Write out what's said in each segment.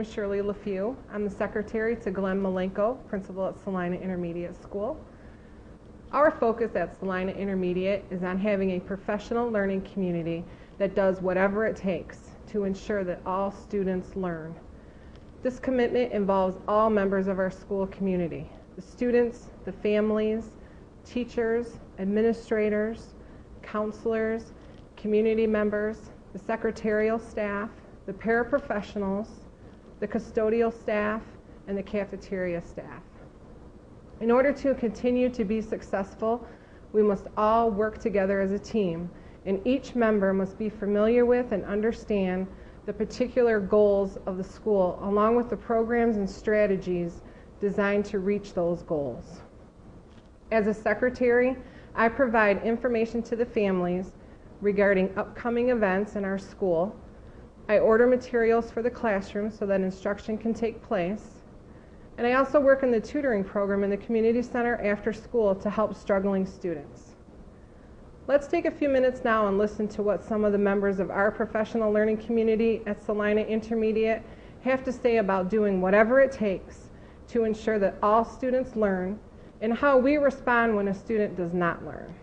is PLCvideoleffew. I'm the secretary to Glenn Malenko, principal at Salina Intermediate School. Our focus at Salina Intermediate is on having a professional learning community that does whatever it takes to ensure that all students learn. This commitment involves all members of our school community, the students, the families, teachers, administrators, counselors, community members, the secretarial staff, the paraprofessionals, the custodial staff, and the cafeteria staff. In order to continue to be successful, we must all work together as a team, and each member must be familiar with and understand the particular goals of the school, along with the programs and strategies designed to reach those goals. As a secretary, I provide information to the families regarding upcoming events in our school. I order materials for the classroom so that instruction can take place. And I also work in the tutoring program in the community center after school to help struggling students. Let's take a few minutes now and listen to what some of the members of our professional learning community at Salina Intermediate have to say about doing whatever it takes to ensure that all students learn, and how we respond when a student does not learn.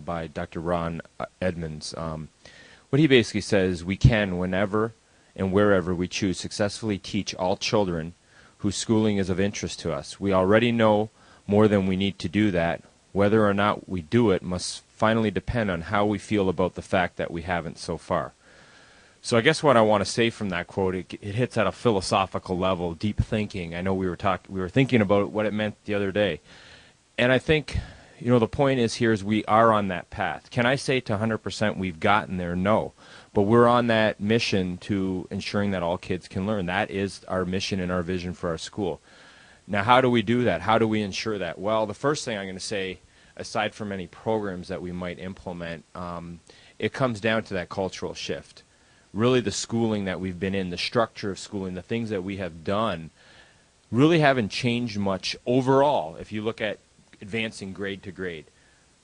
By Dr. Ron Edmonds. What he basically says, we can, whenever and wherever we choose, successfully teach all children whose schooling is of interest to us. We already know more than we need to do that. Whether or not we do it must finally depend on how we feel about the fact that we haven't so far. So I guess what I want to say from that quote, it hits at a philosophical level, deep thinking. I know we were thinking about what it meant the other day. And I think, you know, the point is here is we are on that path. Can I say to 100% we've gotten there? No. But we're on that mission to ensuring that all kids can learn. That is our mission and our vision for our school. Now, how do we do that? How do we ensure that? Well, the first thing I'm going to say, aside from any programs that we might implement, it comes down to that cultural shift. Really the schooling that we've been in, the structure of schooling, the things that we have done, really haven't changed much overall. If you look at advancing grade to grade,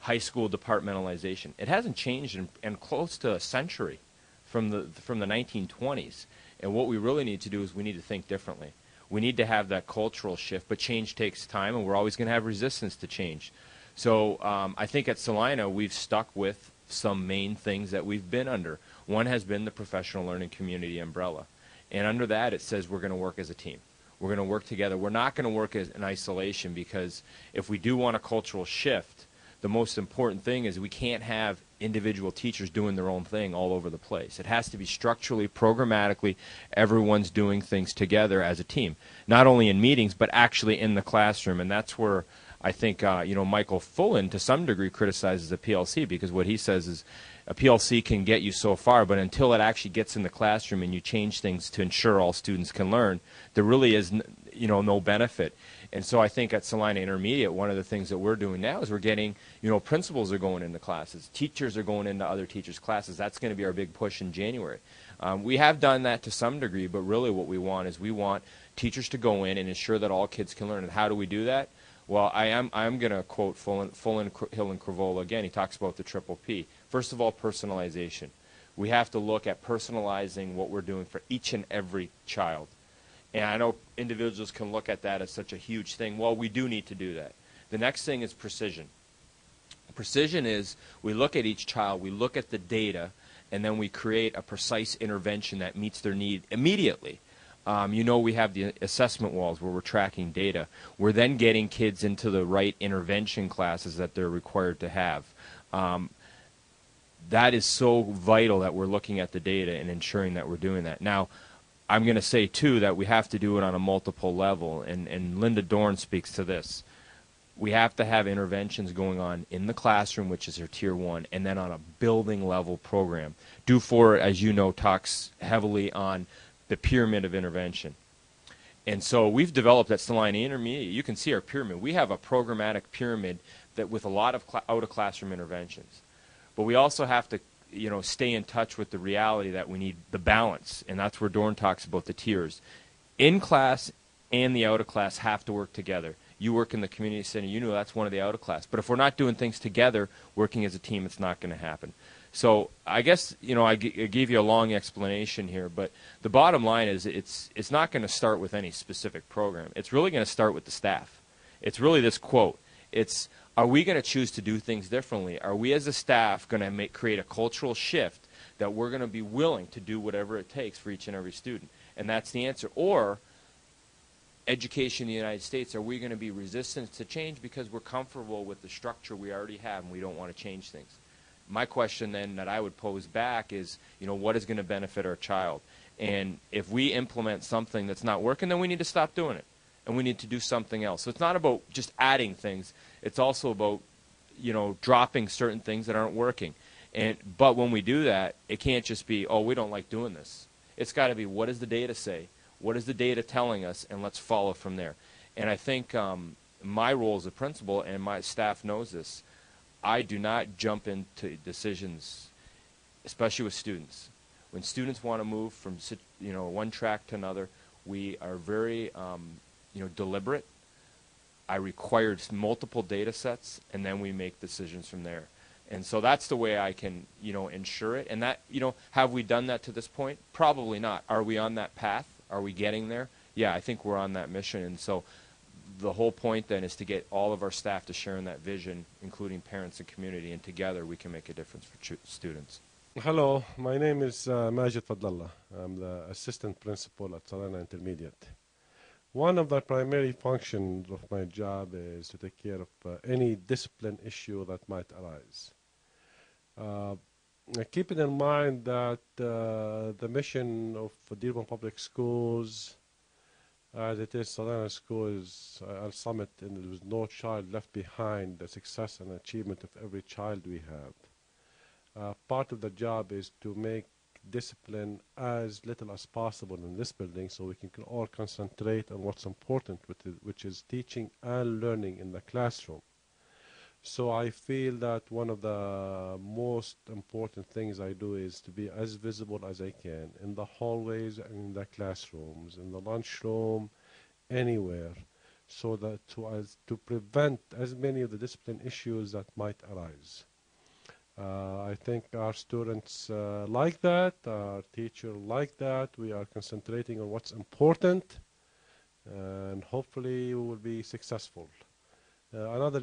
high school departmentalization, it hasn't changed in close to a century from the 1920s. And what we really need to do is we need to think differently. We need to have that cultural shift, but change takes time, and we're always going to have resistance to change. So I think at Salina we've stuck with some main things that we've been under. One has been the professional learning community umbrella, and under that it says we're going to work as a team. We're going to work together. We're not going to work as in isolation, because if we do want a cultural shift, the most important thing is we can't have individual teachers doing their own thing all over the place. It has to be structurally, programmatically, everyone's doing things together as a team, not only in meetings but actually in the classroom. And that's where I think Michael Fullen to some degree criticizes the PLC, because what he says is a PLC can get you so far, but until it actually gets in the classroom and you change things to ensure all students can learn, there really is no benefit. And so I think at Salina Intermediate, one of the things that we're doing now is we're getting, principals are going into classes, teachers are going into other teachers' classes. That's going to be our big push in January. We have done that to some degree, but really what we want is we want teachers to go in and ensure that all kids can learn. And how do we do that? Well, I'm going to quote Fullen, Hill, and Cravola again. He talks about the triple P. First of all, personalization. We have to look at personalizing what we're doing for each and every child. And I know individuals can look at that as such a huge thing. Well, we do need to do that. The next thing is precision. Precision is we look at each child, we look at the data, and then we create a precise intervention that meets their need immediately. We have the assessment walls where we're tracking data. We're then getting kids into the right intervention classes that they're required to have. That is so vital that we're looking at the data and ensuring that we're doing that. Now, I'm going to say, too, that we have to do it on a multiple level, and Linda Dorn speaks to this. We have to have interventions going on in the classroom, which is our Tier 1, and then on a building level program. Do For, as you know, talks heavily on the pyramid of intervention. And so we've developed at Salina Intermediate, you can see our pyramid. We have a programmatic pyramid that with a lot of out-of-classroom interventions. But we also have to stay in touch with the reality that we need the balance, and that's where Dorn talks about the tiers. In class and the out of class have to work together. You work in the community center, that's one of the out of class. But if we're not doing things together, working as a team, it's not going to happen. So I guess, I gave you a long explanation here, but the bottom line is it's not going to start with any specific program. It's really going to start with the staff. It's really this quote. Are we going to choose to do things differently? Are we as a staff going to create a cultural shift that we're going to be willing to do whatever it takes for each and every student? And that's the answer. Or education in the United States, are we going to be resistant to change because we're comfortable with the structure we already have and we don't want to change things? My question then that I would pose back is, what is going to benefit our child? And if we implement something that's not working, then we need to stop doing it. And we need to do something else. So it's not about just adding things. It's also about, dropping certain things that aren't working. But when we do that, it can't just be, oh, we don't like doing this. It's got to be, what does the data say? What is the data telling us? And let's follow from there. And I think my role as a principal, and my staff knows this, I do not jump into decisions, especially with students. When students want to move from one track to another, we are very deliberate. I require multiple data sets, and then we make decisions from there. And so that's the way I can ensure it. And that have we done that to this point? Probably not. Are we on that path? Are we getting there? Yeah, I think we're on that mission. And so the whole point then is to get all of our staff to share in that vision, including parents and community, and together we can make a difference for students. Hello, my name is Majid Fadlallah. I'm the assistant principal at Salina Intermediate. One of the primary functions of my job is to take care of any discipline issue that might arise. Keeping in mind that the mission of Dearborn Public Schools, as it is Salina School, is our summit, and there is no child left behind, the success and achievement of every child we have. Part of the job is to make discipline as little as possible in this building so we can all concentrate on what's important, which is teaching and learning in the classroom. So I feel that one of the most important things I do is to be as visible as I can in the hallways and in the classrooms, in the lunchroom, anywhere, so that to prevent as many of the discipline issues that might arise. I think our students like that, our teachers like that. We are concentrating on what's important, and hopefully we will be successful. Another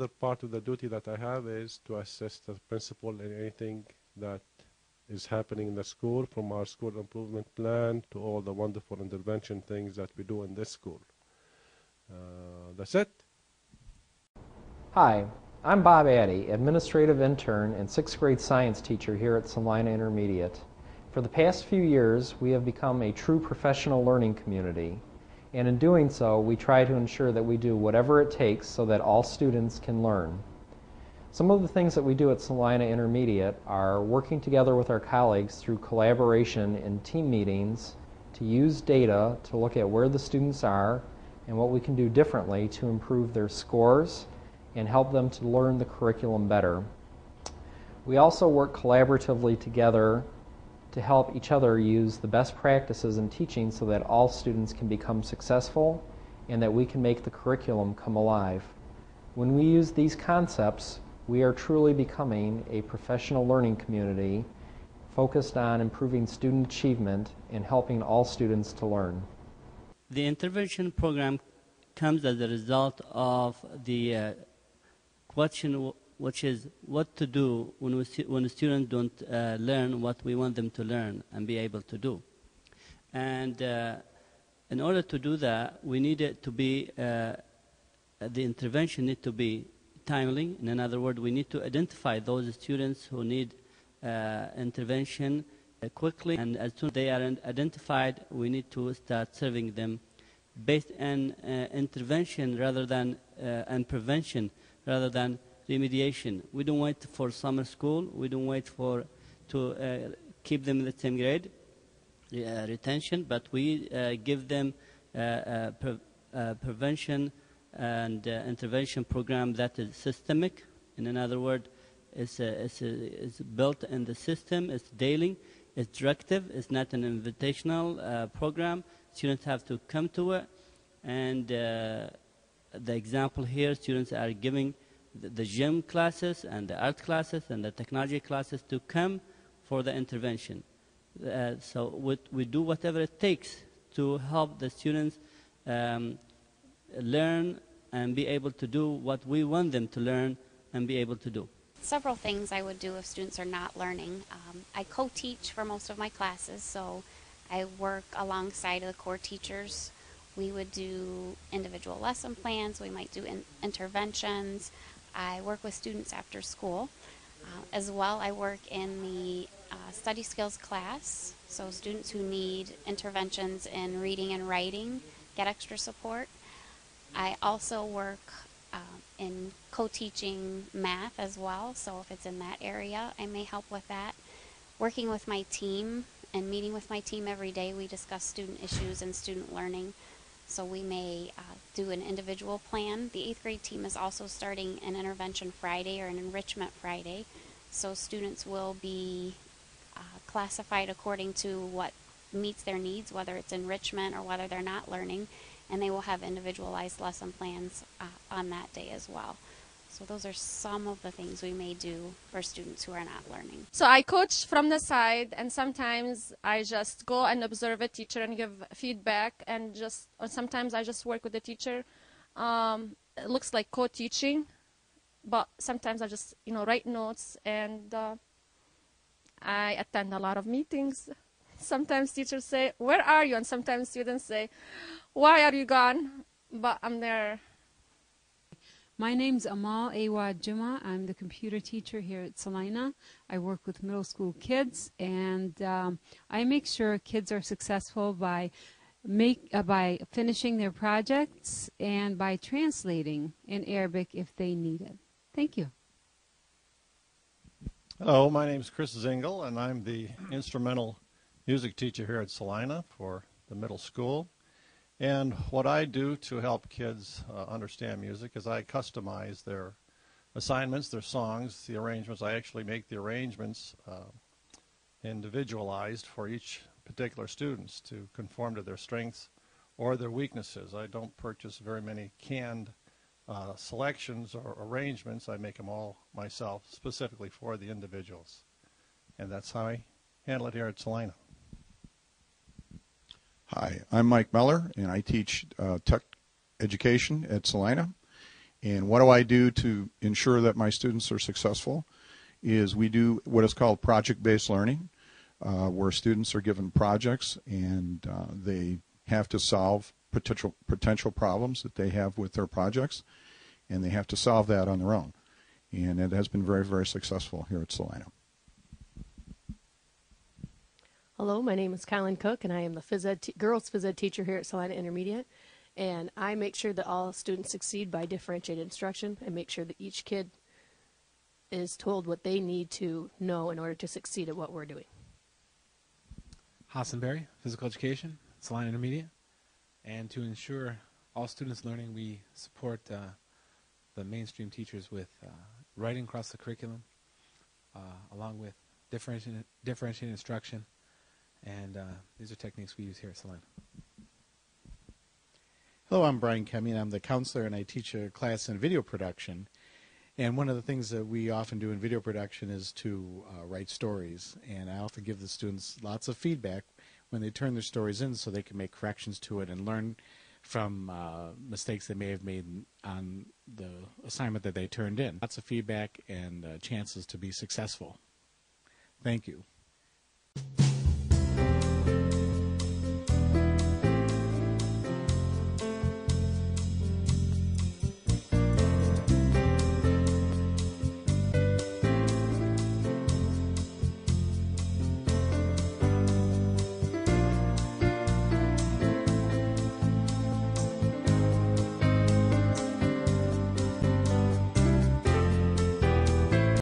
part of the duty that I have is to assist the principal in anything that is happening in the school, from our school improvement plan to all the wonderful intervention things that we do in this school. That's it. Hi, I'm Bob Addy, administrative intern and 6th grade science teacher here at Salina Intermediate. For the past few years, we have become a true professional learning community. And in doing so, we try to ensure that we do whatever it takes so that all students can learn. Some of the things that we do at Salina Intermediate are working together with our colleagues through collaboration in team meetings to use data to look at where the students are and what we can do differently to improve their scores and help them to learn the curriculum better. We also work collaboratively together to help each other use the best practices in teaching so that all students can become successful and that we can make the curriculum come alive. When we use these concepts, we are truly becoming a professional learning community focused on improving student achievement and helping all students to learn. The intervention program comes as a result of the question, which is what to do when students don't learn what we want them to learn and be able to do. And in order to do that, we need it to be, the intervention need to be timely. In other words, we need to identify those students who need intervention quickly, and as soon as they are identified, we need to start serving them based on intervention rather than and prevention rather than remediation. We don't wait for summer school. We don't wait to keep them in the same grade, retention, but we give them prevention and intervention program that is systemic. In other words, It's built in the system. It's daily. It's directive. It's not an invitational program. Students have to come to it. And the example here, students are giving the gym classes and the art classes and the technology classes to come for the intervention. So we do whatever it takes to help the students learn and be able to do what we want them to learn and be able to do. Several things I would do if students are not learning. I co-teach for most of my classes, so I work alongside of the core teachers. We would do individual lesson plans. We might do interventions. I work with students after school. As well, I work in the study skills class, so students who need interventions in reading and writing get extra support. I also work in co-teaching math as well, so if it's in that area, I may help with that. Working with my team and meeting with my team every day, we discuss student issues and student learning, so we may do an individual plan. The 8th grade team is also starting an intervention Friday or an enrichment Friday, so students will be classified according to what meets their needs, whether it's enrichment or whether they're not learning, and they will have individualized lesson plans on that day as well. So those are some of the things we may do for students who are not learning. So I coach from the side, and sometimes I just go and observe a teacher and give feedback, and or sometimes I just work with the teacher. It looks like co-teaching, but sometimes I just write notes, and I attend a lot of meetings. Sometimes teachers say, "Where are you?" And sometimes students say, "Why are you gone?" But I'm there. My name's Amal Awad Juma. I'm the computer teacher here at Salina. I work with middle school kids, and I make sure kids are successful by finishing their projects and by translating in Arabic if they need it. Thank you. Hello, my name is Chris Zingle, and I'm the instrumental music teacher here at Salina for the middle school. And what I do to help kids understand music is I customize their assignments, their songs, the arrangements. I actually make the arrangements individualized for each particular students to conform to their strengths or their weaknesses. I don't purchase very many canned selections or arrangements. I make them all myself, specifically for the individuals. And that's how I handle it here at Salina. Hi, I'm Mike Meller, and I teach tech education at Salina. And what do I do to ensure that my students are successful is we do what is called project-based learning, where students are given projects and they have to solve potential problems that they have with their projects, and they have to solve that on their own. And it has been very, very successful here at Salina. Hello, my name is Kylan Cook, and I am the girls phys ed teacher here at Salina Intermediate. And I make sure that all students succeed by differentiated instruction and make sure that each kid is told what they need to know in order to succeed at what we're doing. Hassan Berry, physical education, Salina Intermediate. And to ensure all students' learning, we support the mainstream teachers with writing across the curriculum, along with differentiated instruction. And these are techniques we use here at Salina. Hello, I'm Brian Kemme, and I'm the counselor, and I teach a class in video production. And one of the things that we often do in video production is to write stories. And I often give the students lots of feedback when they turn their stories in so they can make corrections to it and learn from mistakes they may have made on the assignment that they turned in. Lots of feedback and chances to be successful. Thank you.